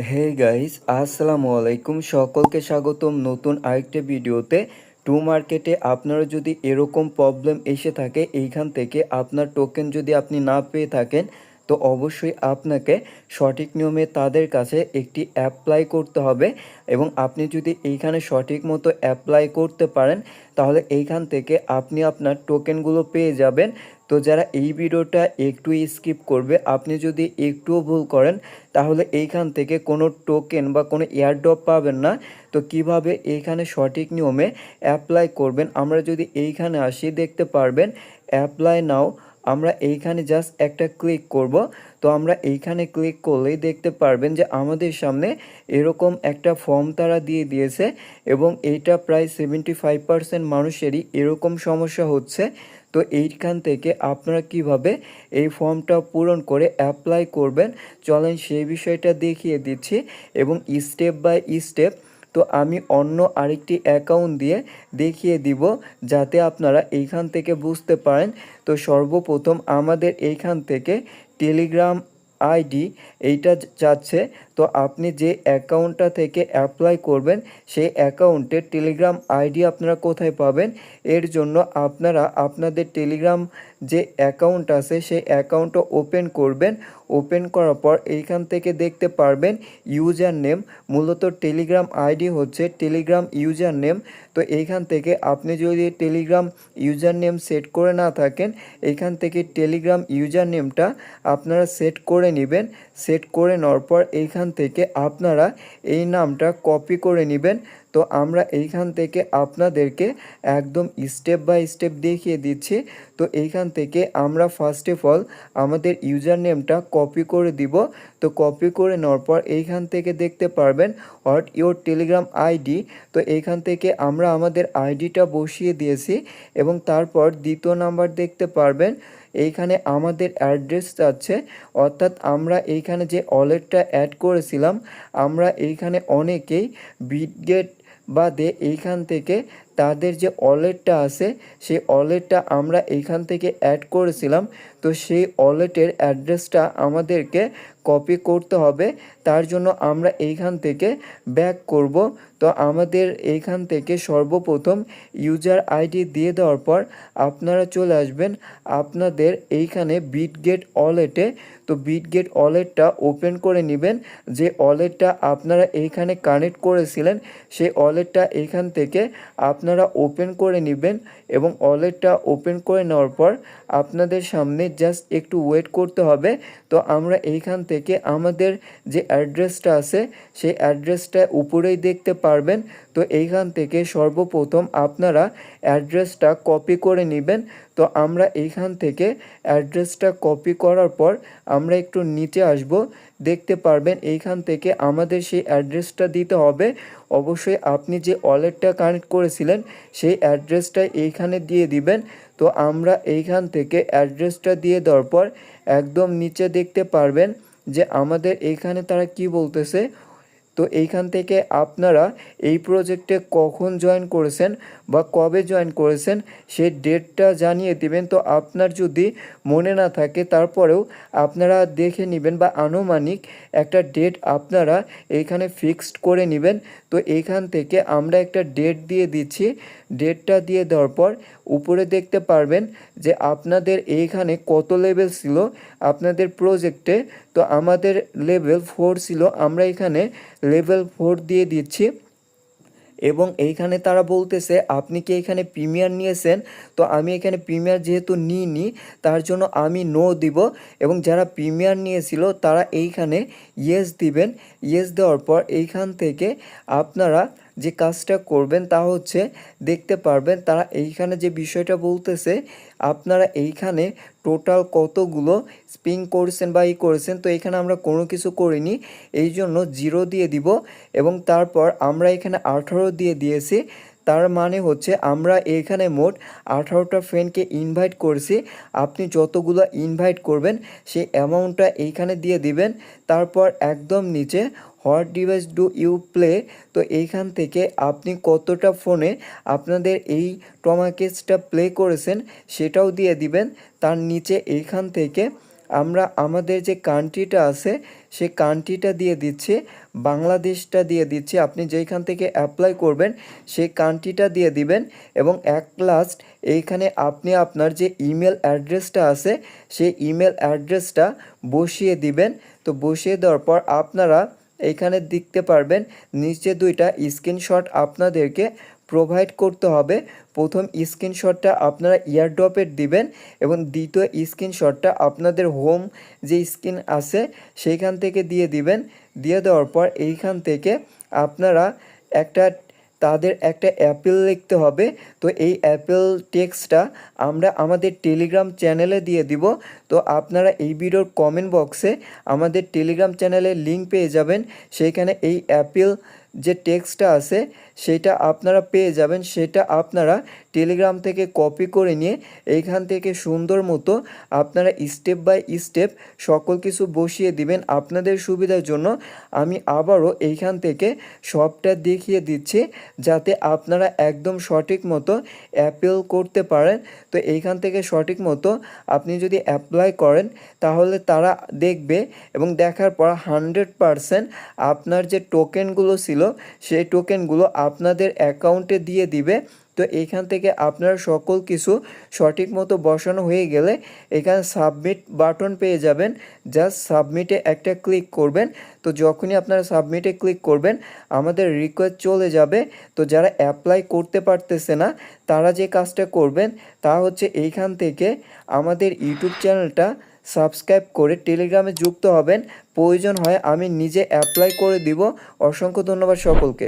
Hey guys, আসসালামু আলাইকুম। সকলকে স্বাগতম নতুন আরেকটা ভিডিওতে। টু মার্কেটে আপনারা যদি এরকম প্রবলেম এসে থাকে, এইখান থেকে আপনার টোকেন যদি আপনি না পেয়ে থাকেন, তো অবশ্যই আপনাকে সঠিক নিয়মে তাদের কাছে একটি অ্যাপ্লাই করতে হবে। এবং আপনি যদি এইখানে সঠিক মতো অ্যাপ্লাই করতে পারেন, তাহলে এইখান থেকে আপনি আপনার টোকেনগুলো পেয়ে যাবেন। তো যারা এই ভিডিওটা একটু স্কিপ করবে, আপনি যদি একটুও ভুল করেন, তাহলে এইখান থেকে কোনো টোকেন বা কোনো এয়ারড্রপ পাবেন না। তো কিভাবে এইখানে সঠিক নিয়মে অ্যাপ্লাই করবেন, আমরা যদি এইখানে আসি দেখতে পারবেন অ্যাপ্লাই নাও। আমরা এইখানে জাস্ট একটা ক্লিক করব। তো আমরা এইখানে ক্লিক করলেই দেখতে পারবেন যে আমাদের সামনে এরকম একটা ফর্ম তারা দিয়ে দিয়েছে, এবং এইটা প্রায় 75% মানুষেরই এরকম সমস্যা হচ্ছে। তো এইখান থেকে আপনারা কিভাবে এই ফর্মটা পূরণ করে অ্যাপ্লাই করবেন, চলেন সেই বিষয়টা দেখিয়ে দিচ্ছি এবং স্টেপ বাই স্টেপ। তো আমি অন্য আরেকটি অ্যাকাউন্ট দিয়ে দেখিয়ে দিব, যাতে আপনারা এইখান থেকে বুঝতে পারেন। তো সর্বপ্রথম আমাদের এইখান থেকে টেলিগ্রাম আইডি এইটা যাচ্ছে। তো আপনি যে অ্যাকাউন্টটা থেকে অ্যাপ্লাই করবেন, সেই অ্যাকাউন্টের টেলিগ্রাম আইডি আপনারা কোথায় পাবেন? এর জন্য আপনারা আপনাদের টেলিগ্রাম যে অ্যাকাউন্ট আছে সেই অ্যাকাউন্টটা ওপেন করবেন। ওপেন করার পর এইখান থেকে দেখতে পারবেন ইউজার নেম। মূলত টেলিগ্রাম আইডি হচ্ছে টেলিগ্রাম ইউজার নেম। তো এইখান থেকে আপনি যদি টেলিগ্রাম ইউজার নেম সেট করে না থাকেন, এইখান থেকে টেলিগ্রাম ইউজার নেমটা আপনারা সেট করে নেবেন। সেট করে নেওয়ার পর এইখান থেকে আপনারা এই নামটা কপি করে নেবেন। তো আমরা এইখান থেকে আপনাদেরকে একদম স্টেপ বাই স্টেপ দেখিয়ে দিচ্ছি। তো এইখান থেকে আমরা ফার্স্ট অফ অল আমাদের ইউজার নেমটা কপি করে দিব। তো কপি করে নেওয়ার পর এইখান থেকে দেখতে পারবেন হোয়াট ইওর টেলিগ্রাম আইডি। তো এইখান থেকে আমরা আমাদের আইডিটা বসিয়ে দিয়েছি, এবং তারপর দ্বিতীয় নাম্বার দেখতে পারবেন এইখানে আমাদের অ্যাড্রেস আছে। অর্থাৎ আমরা এইখানে যে ওয়ালেটটা অ্যাড করেছিলাম, আমরা এইখানে অনেকেই বিটগেট বাদে এইখান থেকে তাদের যে ওয়ালেটটা আছে সেই ওয়ালেটটা আমরা এইখান থেকে অ্যাড করেছিলাম। তো সেই ওয়ালেটের অ্যাড্রেসটা আমাদেরকে কপি করতে হবে। তার জন্য আমরা এইখান থেকে ব্যাক করব। তো আমাদের এইখান থেকে সর্বপ্রথম ইউজার আইডি দিয়ে দেওয়ার পর আপনারা চলে আসবেন আপনাদের এইখানে বিটগেট ওয়ালেটে। তো বিটগেট ওয়ালেটটা ওপেন করে নেবেন। যে ওয়ালেটটা আপনারা এইখানে কানেক্ট করেছিলেন, সেই ওয়ালেটটা এইখান থেকে আপনারা ওপেন করে নেবেন। এবং ওয়ালেটটা ওপেন করে নেওয়ার পর আপনাদের সামনে জাস্ট একটু ওয়েট করতে হবে। তো আমরা এইখান থেকে আমাদের যে অ্যাড্রেসটা আছে সেই অ্যাড্রেসটা উপরেই দেখতে পারবেন। তো এইখান থেকে সর্বপ্রথম আপনারা অ্যাড্রেসটা কপি করে নেবেন। তো আমরা এইখান থেকে অ্যাড্রেসটা কপি করার পর আমরা একটু নিচে আসব। দেখতে পারবেন এইখান থেকে আমাদের সেই অ্যাড্রেসটা দিতে হবে। অবশ্যই আপনি যে ওয়ালেটটা কানেক্ট করেছিলেন সেই অ্যাড্রেসটা এইখানে দিয়ে দিবেন। তো আমরা এইখান থেকে অ্যাড্রেসটা দিয়ে দেওয়ার পর একদম নিচে দেখতে পারবেন যে আমাদের এইখানে তারা কি বলতেছে। তো এইখান থেকে আপনারা এই প্রজেক্টে কখন জয়েন করেছেন বা কবে জয়েন করেছেন সেই ডেটটা জানিয়ে দিবেন। তো আপনার যদি মনে না থাকে, তারপরেও আপনারা দেখে নেবেন বা আনুমানিক একটা ডেট আপনারা এইখানে ফিক্সড করে নেবেন। তো এইখান থেকে আমরা একটা ডেট দিয়ে দিচ্ছি। ডেটটা দিয়ে দেওয়ার পর উপরে দেখতে পারবেন যে আপনাদের এইখানে কত লেভেল ছিল আপনাদের প্রজেক্টে। তো আমাদের লেভেল 4 ছিল, আমরা এখানে লেভেল 4 দিয়ে দিচ্ছি। এবং এইখানে তারা বলতেছে আপনি কি এখানে প্রিমিয়ার নিয়েছেন? তো আমি এখানে প্রিমিয়ার যেহেতু নিইনি, তার জন্য আমি নো দিব। এবং যারা প্রিমিয়ার নিয়েছিল তারা এইখানে ইয়েস দিবেন। ইয়েস দেওয়ার পর এইখান থেকে আপনারা যে কাজটা করবেন তা হচ্ছে দেখতে পারবেন তারা এইখানে যে বিষয়টা বলতেছে আপনারা এইখানে টোটাল কতগুলো স্পিং করেছেন বা করেছেন। তো এখানে আমরা কোনো কিছু করিনি, এই জন্য 0 দিয়ে দিব। এবং তারপর আমরা এখানে 18 দিয়ে দিয়েছি। তার মানে হচ্ছে আমরা এখানে মোট 18টা ফ্রেন্ডকে ইনভাইট করেছি। আপনি যতগুলো ইনভাইট করবেন সেই অ্যামাউন্টটা এইখানে দিয়ে দিবেন। তারপর একদম নিচে what device do you play, তো এইখান থেকে আপনি কতটা ফোনে আপনাদের এই টমাকেসটা প্লে করেছেন সেটাও দিয়ে দিবেন। তার নিচে এইখান থেকে আমরা আমাদের যে কান্ট্রিটা আছে সেই কান্ট্রিটা দিয়ে দিচ্ছি, বাংলাদেশটা দিয়ে দিচ্ছি। আপনি যেইখান থেকে অ্যাপ্লাই করবেন সেই কান্ট্রিটা দিয়ে দিবেন এবং এক লাস্ট এইখানে আপনি আপনার যে ইমেল অ্যাড্রেসটা আছে সেই ইমেল অ্যাড্রেসটা বসিয়ে দিবেন। তো বসিয়ে দেওয়ার পর আপনারা এইখানে দেখতে পারবেন নিচে দুইটা স্ক্রিনশট আপনাদেরকে প্রোভাইড করতে হবে। প্রথম স্ক্রিনশটটা আপনারা ইয়ারড্রপের দিবেন এবং দ্বিতীয় স্ক্রিনশটটা আপনাদের হোম যে স্ক্রিন আছে সেইখান থেকে দিয়ে দিবেন। দিয়ে দেওয়ার পর এইখান থেকে আপনারা তাদের একটা অ্যাপেল লিখতে হবে। তো এই অ্যাপেল টেক্সটটা আমরা আমাদের টেলিগ্রাম চ্যানেলে দিয়ে দিব। তো আপনারা এই ভিডিওর কমেন্ট বক্সে আমাদের টেলিগ্রাম চ্যানেলের লিঙ্ক পেয়ে যাবেন। সেইখানে এই অ্যাপেল যে টেক্সটটা আছে সেটা আপনারা পেয়ে যাবেন। সেটা আপনারা টেলিগ্রাম থেকে কপি করে নিয়ে এইখান থেকে সুন্দর মতো আপনারা স্টেপ বাই স্টেপ সকল কিছু বসিয়ে দিবেন। আপনাদের সুবিধার জন্য আমি আবারও এইখান থেকে সবটা দেখিয়ে দিচ্ছি যাতে আপনারা একদম সঠিক মতো অ্যাপেল করতে পারেন। তো এইখান থেকে সঠিক মতো আপনি যদি অ্যাপ্লাই করেন তাহলে তারা দেখবে এবং দেখার পর 100% আপনার যে টোকেনগুলো ছিল সেই টোকেনগুলো আপনাদের অ্যাকাউন্টে দিয়ে দিবে। তো এইখান থেকে আপনার সকল কিছু সঠিক মতো বসানো হয়ে গেলে এখানে সাবমিট বাটন পেয়ে যাবেন। জাস্ট সাবমিটে একটা ক্লিক করবেন। তো যখনই আপনারা সাবমিটে ক্লিক করবেন আমাদের রিকোয়েস্ট চলে যাবে। তো যারা অ্যাপ্লাই করতে পারতেছে না তারা যে কাজটা করবেন তা হচ্ছে এইখান থেকে আমাদের ইউটিউব চ্যানেলটা সাবস্ক্রাইব করে টেলিগ্রামে যুক্ত হবেন। প্রয়োজন হয় আমি নিজে অ্যাপ্লাই করে দিব। অসংখ্য ধন্যবাদ সকলকে।